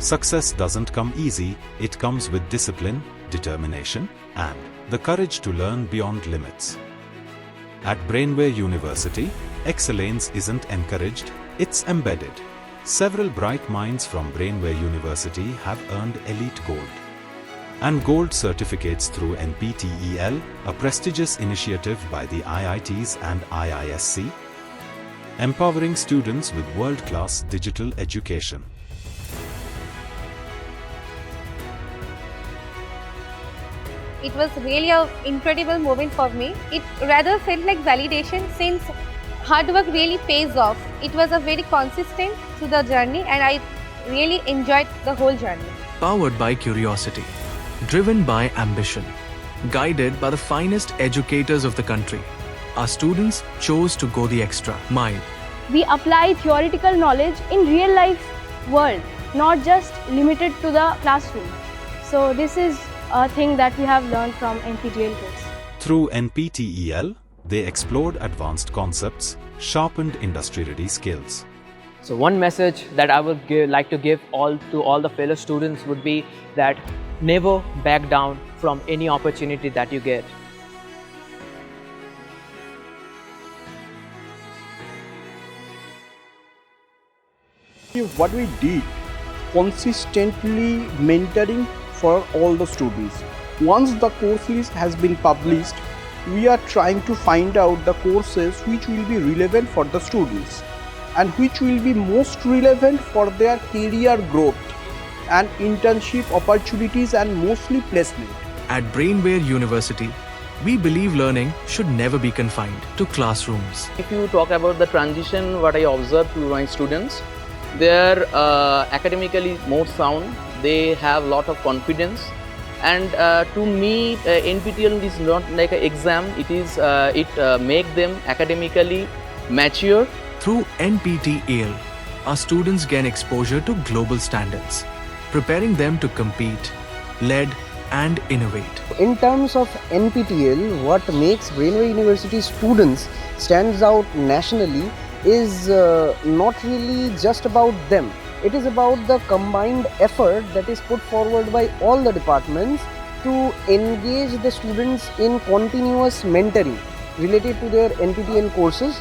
Success doesn't come easy, it comes with discipline, determination, and the courage to learn beyond limits. At Brainware University, excellence isn't encouraged, it's embedded. Several bright minds from Brainware University have earned elite gold and gold certificates through Nptel, a prestigious initiative by the IITs and IISc, empowering students with world-class digital education. It was really an incredible moment for me. It rather felt like validation since hard work really pays off. It was a very consistent through the journey and I really enjoyed the whole journey. Powered by curiosity, driven by ambition, guided by the finest educators of the country, our students chose to go the extra mile. We apply theoretical knowledge in real life world, not just limited to the classroom. So this is a thing that we have learned from NPTEL course. Through Nptel, they explored advanced concepts, sharpened industry-ready skills. So one message that I would like to give to all the fellow students would be that never back down from any opportunity that you get. What we did, consistently mentoring for all the students. Once the course list has been published, we are trying to find out the courses which will be relevant for the students and which will be most relevant for their career growth and internship opportunities and mostly placement. At Brainware University, we believe learning should never be confined to classrooms. If you talk about the transition, what I observe to my students, they are academically more sound, they have lot of confidence, and to me NPTEL is not like an exam, it make them academically mature. Through NPTEL, our students gain exposure to global standards, preparing them to compete, lead and innovate. In terms of NPTEL, what makes Brainware University students stands out nationally is not really just about them. It is about the combined effort that is put forward by all the departments to engage the students in continuous mentoring related to their NPTEL courses